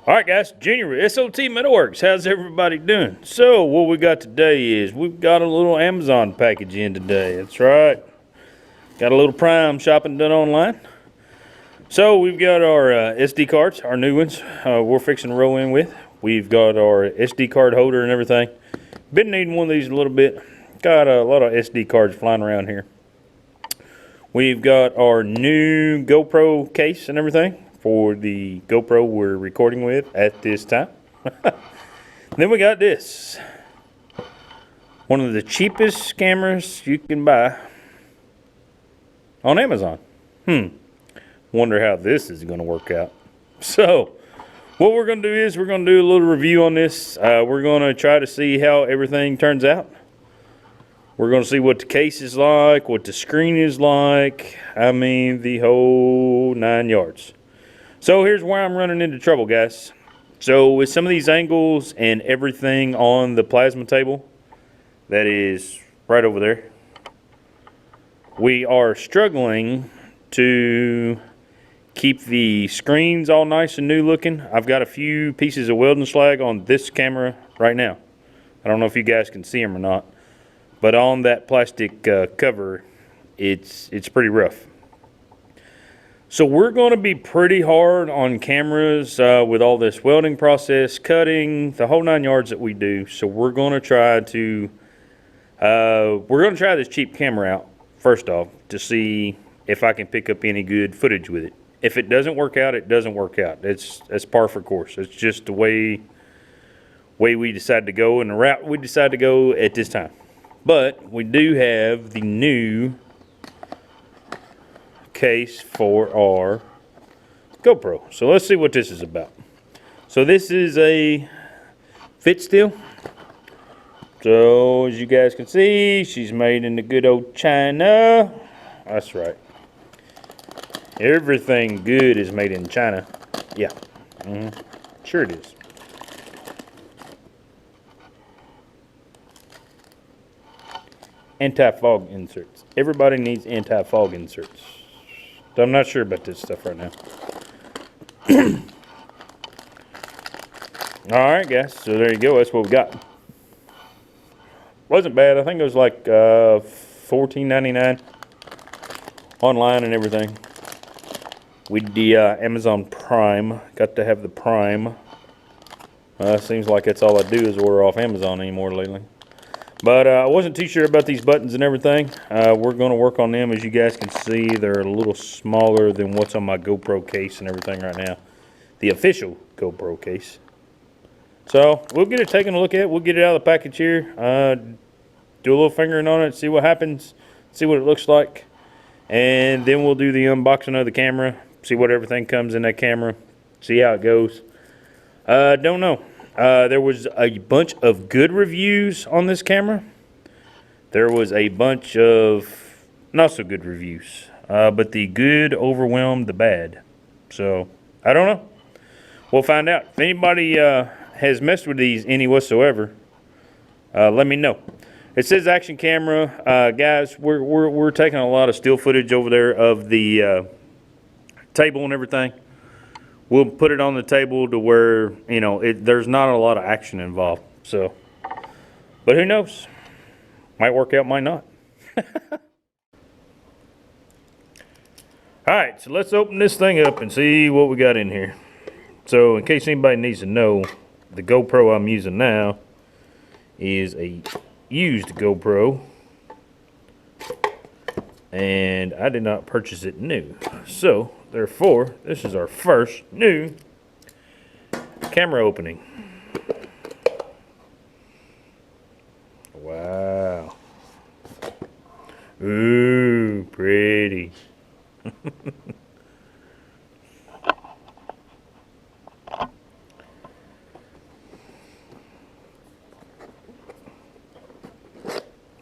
All right, guys, Junior with S.O.T. Metalworks. How's everybody doing? So, what we got today is we've got a little Amazon package in today. That's right. Got a little Prime shopping done online. So, we've got our SD cards, our new ones, we're fixing to roll in with. We've got our SD card holder and everything. Been needing one of these a little bit. Got a lot of SD cards flying around here. We've got our new GoPro case and everything for the GoPro we're recording with at this time. Then we got this. One of the cheapest cameras you can buy on Amazon. Wonder how this is going to work out. So, what we're going to do is we're going to do a little review on this. We're going to try to see how everything turns out. We're going to see what the case is like, what the screen is like. I mean, the whole 9 yards. So here's where I'm running into trouble, guys. So with some of these angles and everything on the plasma table, that is right over there, we are struggling to keep the screens all nice and new looking. I've got a few pieces of welding slag on this camera right now. I don't know if you guys can see them or not, but on that plastic cover, it's pretty rough. So we're going to be pretty hard on cameras with all this welding process, cutting, the whole 9 yards that we do. So we're going to try this cheap camera out first off to see if I can pick up any good footage with it. If it doesn't work out, it doesn't work out. That's par for course. It's just the way we decide to go and the route we decide to go at this time. But we do have the new case for our GoPro. So let's see what this is about. So this is a fit steel. So as you guys can see, she's made in the good old China. That's right. Everything good is made in China. Yeah. Sure it is. Anti-fog inserts. Everybody needs anti-fog inserts. I'm not sure about this stuff right now. Alright guys, so there you go, that's what we got. Wasn't bad, I think it was like $14.99 online and everything. With the Amazon Prime, got to have the Prime. Seems like that's all I do is order off Amazon anymore lately. But I wasn't too sure about these buttons and everything. We're going to work on them. As you guys can see, they're a little smaller than what's on my GoPro case and everything right now. The official GoPro case. So we'll get it taken a look at. We'll get it out of the package here. Do a little fingering on it, see what happens, see what it looks like. And then we'll do the unboxing of the camera, see what everything comes in that camera, see how it goes. Don't know. There was a bunch of good reviews on this camera. There was a bunch of not so good reviews. But the good overwhelmed the bad. So, I don't know. We'll find out. If anybody has messed with these any whatsoever, let me know. It says action camera. Guys, we're taking a lot of still footage over there of the table and everything. We'll put it on the table to where, you know, there's not a lot of action involved. So, but who knows? Might work out, might not. Alright, so let's open this thing up and see what we got in here. So, in case anybody needs to know, the GoPro I'm using now is a used GoPro. And I did not purchase it new. So, therefore, this is our first new camera opening. Wow. Ooh, pretty. Let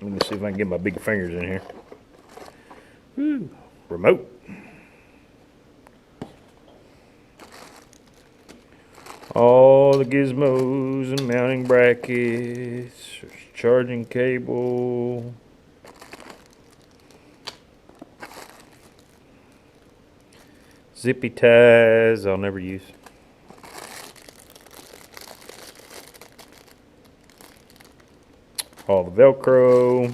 me see if I can get my big fingers in here. Woo, remote. All the gizmos and mounting brackets, charging cable. Zippy ties I'll never use. All the Velcro.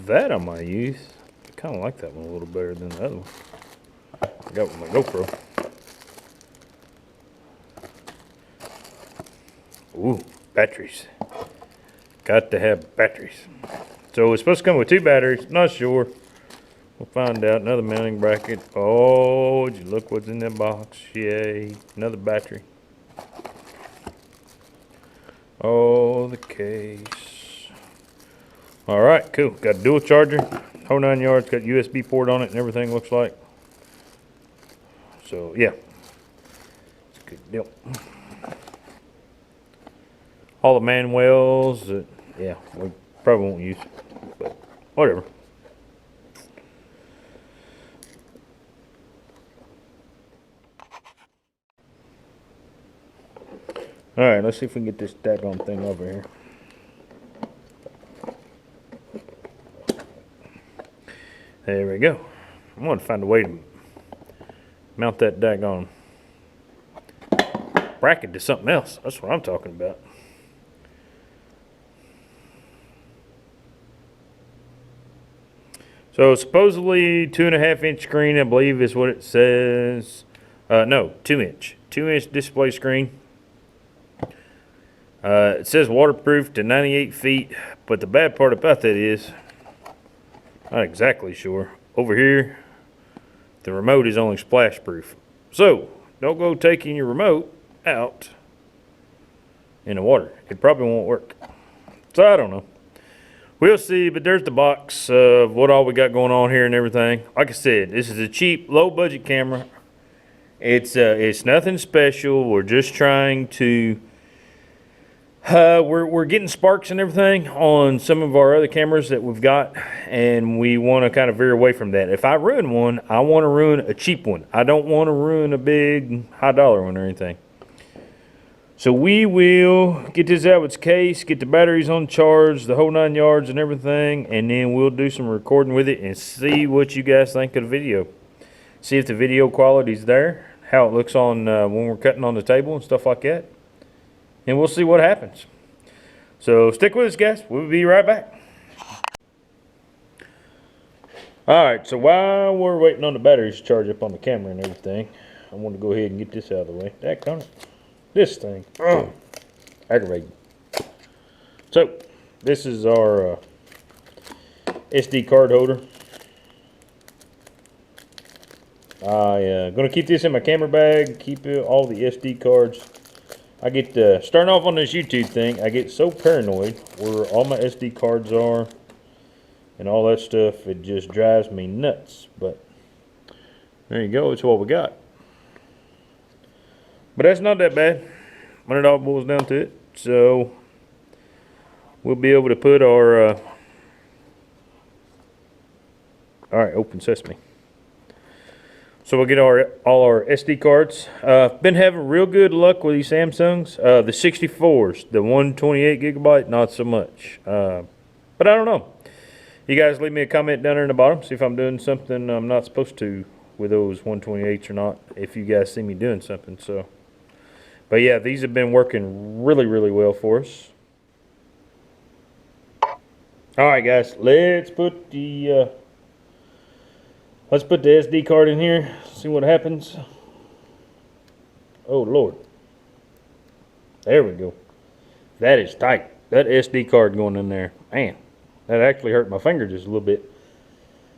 That I might use. I kind of like that one a little better than the other one. I got with my GoPro. Ooh, batteries. Got to have batteries. So it's supposed to come with 2 batteries. Not sure. We'll find out. Another mounting bracket. Oh, would you look what's in that box? Yay. Another battery. Oh, the case. Alright, cool. Got a dual charger. Whole 9 yards. Got USB port on it and everything looks like. So, yeah. It's a good deal. All the manuals that, yeah, we probably won't use. But, whatever. Alright, let's see if we can get this daggone thing over here. There we go. I'm going to find a way to mount that daggone bracket to something else. That's what I'm talking about. So supposedly 2.5-inch screen, I believe is what it says. No, 2-inch. 2-inch display screen. It says waterproof to 98 feet, but the bad part about that is, not exactly sure. Over here, the remote is only splash proof. So, don't go taking your remote out in the water. It probably won't work. So, I don't know. We'll see, but there's the box of what all we got going on here and everything. Like I said, this is a cheap, low-budget camera. It's nothing special. We're just trying to... We're getting sparks and everything on some of our other cameras that we've got, and we want to kind of veer away from that. If I ruin one, I want to ruin a cheap one. I don't want to ruin a big high-dollar one or anything. So we will get this out of its case, get the batteries on charge, the whole 9 yards and everything, and then we'll do some recording with it and see what you guys think of the video. See if the video quality's there, how it looks on when we're cutting on the table and stuff like that. And we'll see what happens. So stick with us, guys. We'll be right back. Alright, so while we're waiting on the batteries to charge up on the camera and everything, I want to go ahead and get this out of the way. Dadgummit. This thing. Aggravating. So, this is our SD card holder. I'm going to keep this in my camera bag, keep all the SD cards. I get, starting off on this YouTube thing, I get so paranoid where all my SD cards are and all that stuff, it just drives me nuts. But there you go, it's what we got. But that's not that bad when it all boils down to it. So we'll be able to put our, alright, open sesame. So we'll get all our SD cards. Been having real good luck with these Samsungs. The 64s, the 128 gigabyte, not so much. But I don't know. You guys leave me a comment down there in the bottom. See if I'm doing something I'm not supposed to with those 128s or not. If you guys see me doing something. So, but yeah, these have been working really, really well for us. All right, guys, let's put the SD card in here, see what happens. Oh, Lord. There we go. That is tight. That SD card going in there. Man, that actually hurt my finger just a little bit.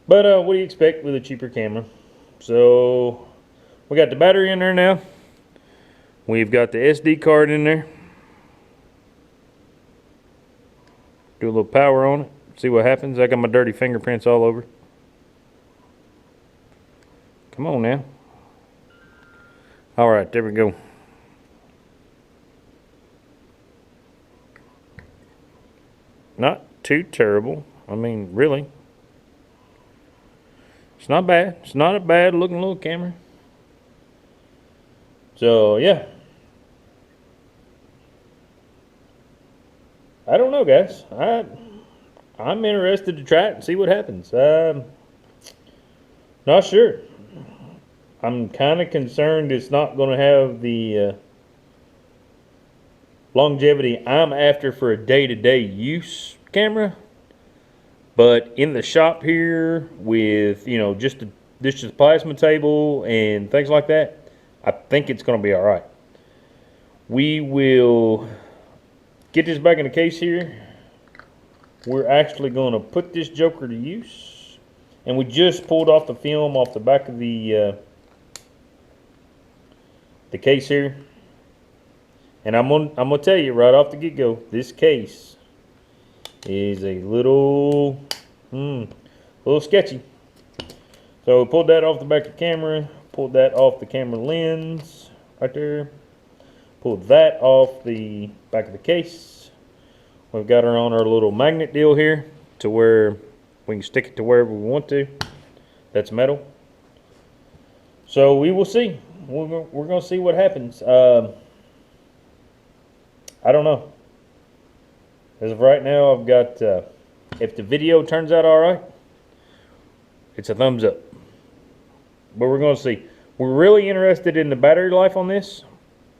But what do you expect with a cheaper camera? So, we got the battery in there now. We've got the SD card in there. Do a little power on it. See what happens. I got my dirty fingerprints all over. Come on now. All right, there we go. Not too terrible. I mean, really. It's not bad. It's not a bad looking little camera. So, yeah. I don't know, guys. I'm interested to try it and see what happens. Not sure. I'm kind of concerned it's not going to have the longevity I'm after for a day-to-day use camera. But in the shop here with, you know, just a plasma table and things like that, I think it's going to be all right. We will get this back in the case here. We're actually going to put this joker to use. And we just pulled off the film off the back of the case here. And I'm gonna tell you right off the get-go, this case is a little sketchy. So we pulled that off the back of the camera, pulled that off the camera lens right there, pulled that off the back of the case. We've got her on our little magnet deal here to where we can stick it to wherever we want to. That's metal. So we will see. We're gonna see what happens. I don't know. As of right now, I've got, if the video turns out all right, it's a thumbs up. But we're going to see. We're really interested in the battery life on this.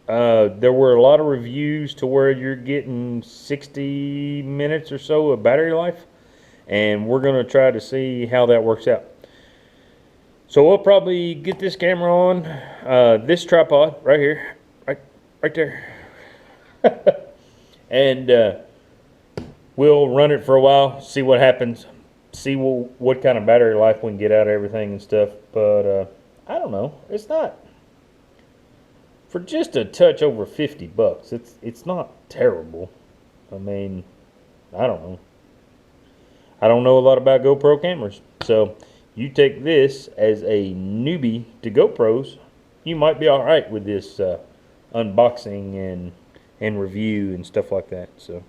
There were a lot of reviews to where you're getting 60 minutes or so of battery life. And we're going to try to see how that works out. So we'll probably get this camera on this tripod right here. Right there. And we'll run it for a while, see what happens, see what kind of battery life we can get out of everything and stuff. But I don't know. It's not, for just a touch over 50 bucks. It's not terrible. I mean, I don't know. I don't know a lot about GoPro cameras, so you take this as a newbie to GoPros, you might be all right with this unboxing and review and stuff like that. So,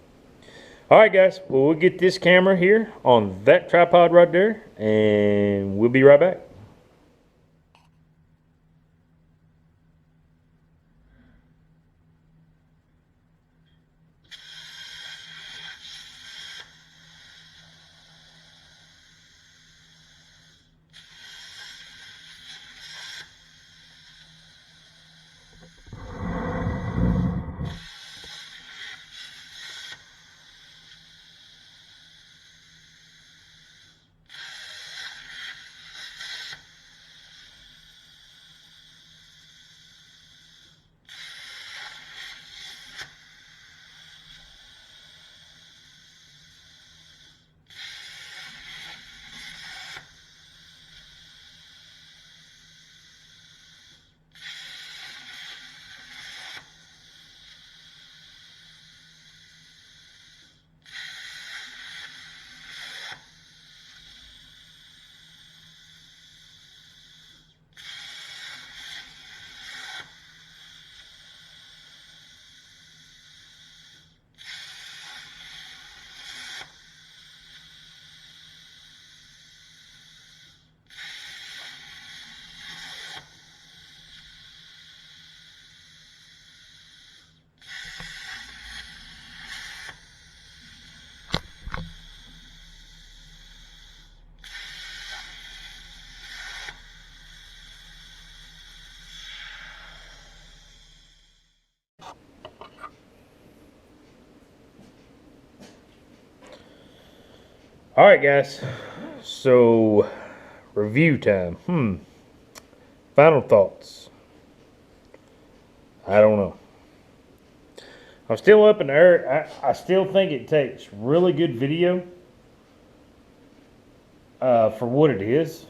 all right, guys. Well, we'll get this camera here on that tripod right there, and we'll be right back. All right, guys. So, review time. Final thoughts. I don't know. I'm still up in the air. I still think it takes really good video for what it is.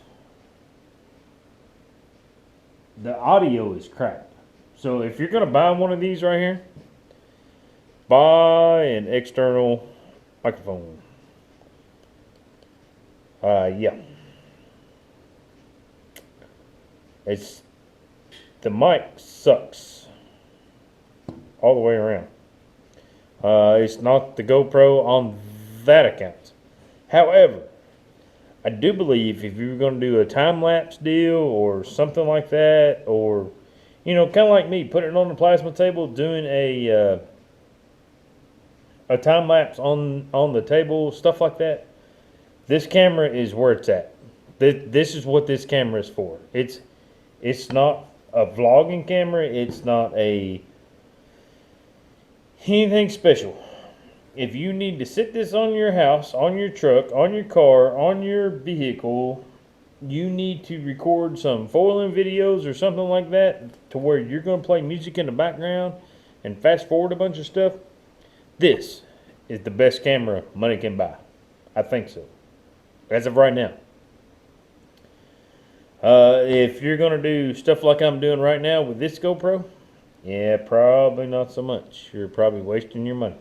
The audio is crap. So if you're going to buy one of these right here, buy an external microphone. Yeah. The mic sucks all the way around. It's not the GoPro on that account. However, I do believe if you're going to do a time-lapse deal or something like that, or, you know, kind of like me, putting it on the plasma table, doing a time-lapse on the table, stuff like that, this camera is where it's at. This is what this camera is for. It's not a vlogging camera. It's not a, anything special. If you need to sit this on your house, on your truck, on your car, on your vehicle, you need to record some foiling videos or something like that to where you're going to play music in the background and fast forward a bunch of stuff, this is the best camera money can buy. I think so. As of right now. If you're going to do stuff like I'm doing right now with this GoPro, yeah, probably not so much. You're probably wasting your money.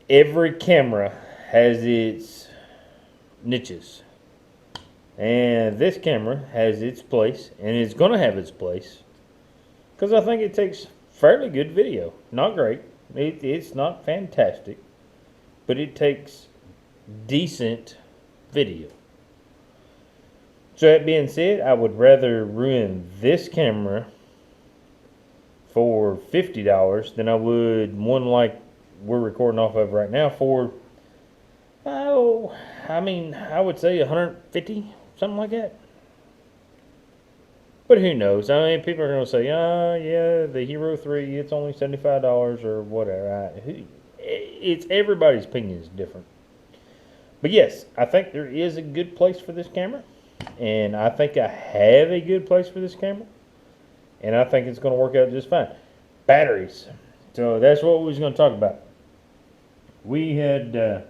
Every camera has its niches. And this camera has its place, and it's going to have its place. Because I think it takes fairly good video. Not great. It's not fantastic. But it takes decent video. So that being said, I would rather ruin this camera for $50 than I would one like we're recording off of right now for, I would say 150, something like that. But who knows? I mean, people are going to say, yeah, the Hero 3, it's only $75 or whatever. It's everybody's opinion is different. But yes, I think there is a good place for this camera. And I think I have a good place for this camera. And I think it's going to work out just fine. Batteries. So that's what we was going to talk about. We had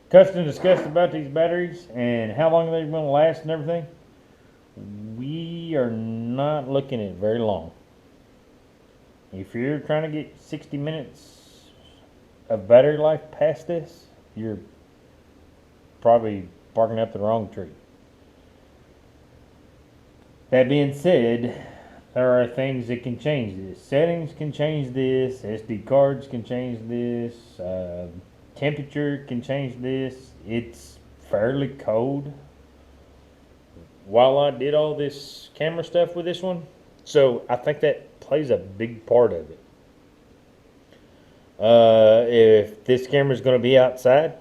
cussed and discussed about these batteries and how long they're going to last and everything. We are not looking at very long. If you're trying to get 60 minutes of battery life past this, you're probably barking up the wrong tree. That being said, there are things that can change this. Settings can change this. SD cards can change this. Temperature can change this. It's fairly cold while I did all this camera stuff with this one. So I think that plays a big part of it. If this camera is going to be outside,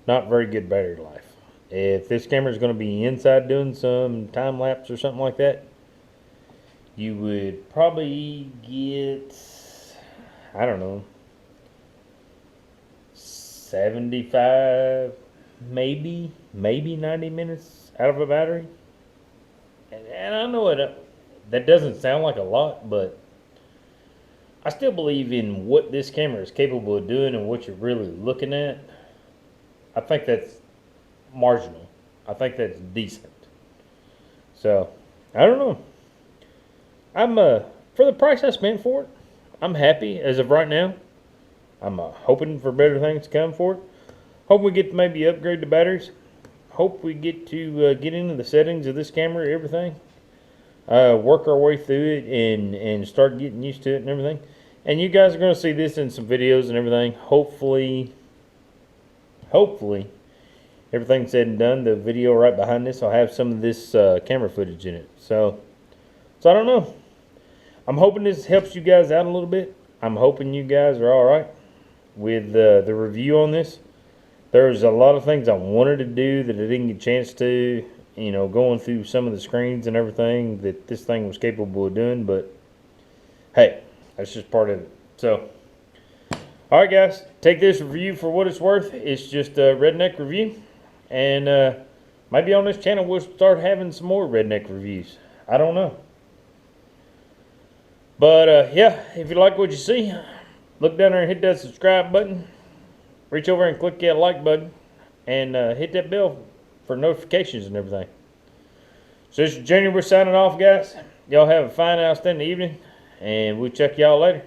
not very good battery life. If this camera is going to be inside doing some time lapse or something like that, you would probably get, I don't know, 75, maybe 90 minutes out of a battery. And I know that doesn't sound like a lot, but I still believe in what this camera is capable of doing and what you're really looking at. I think that's marginal. I think that's decent. So, I don't know. I'm for the price I spent for it, I'm happy as of right now. I'm hoping for better things to come for it. Hope we get to maybe upgrade the batteries. Hope we get to get into the settings of this camera, everything. Work our way through it and start getting used to it and everything. And you guys are going to see this in some videos and everything. Hopefully, everything's said and done. The video right behind this will have some of this camera footage in it. So I don't know. I'm hoping this helps you guys out a little bit. I'm hoping you guys are all right with the review on this. There's a lot of things I wanted to do that I didn't get a chance to. You know, going through some of the screens and everything that this thing was capable of doing. But hey, that's just part of it. So, all right, guys, take this review for what it's worth. It's just a redneck review. And maybe on this channel we'll start having some more redneck reviews. I don't know. But yeah, if you like what you see, look down there and hit that subscribe button. Reach over and click that like button. And hit that bell for notifications and everything. So this is Junior. We're signing off, guys. Y'all have a fine, outstanding evening. And we'll check y'all later.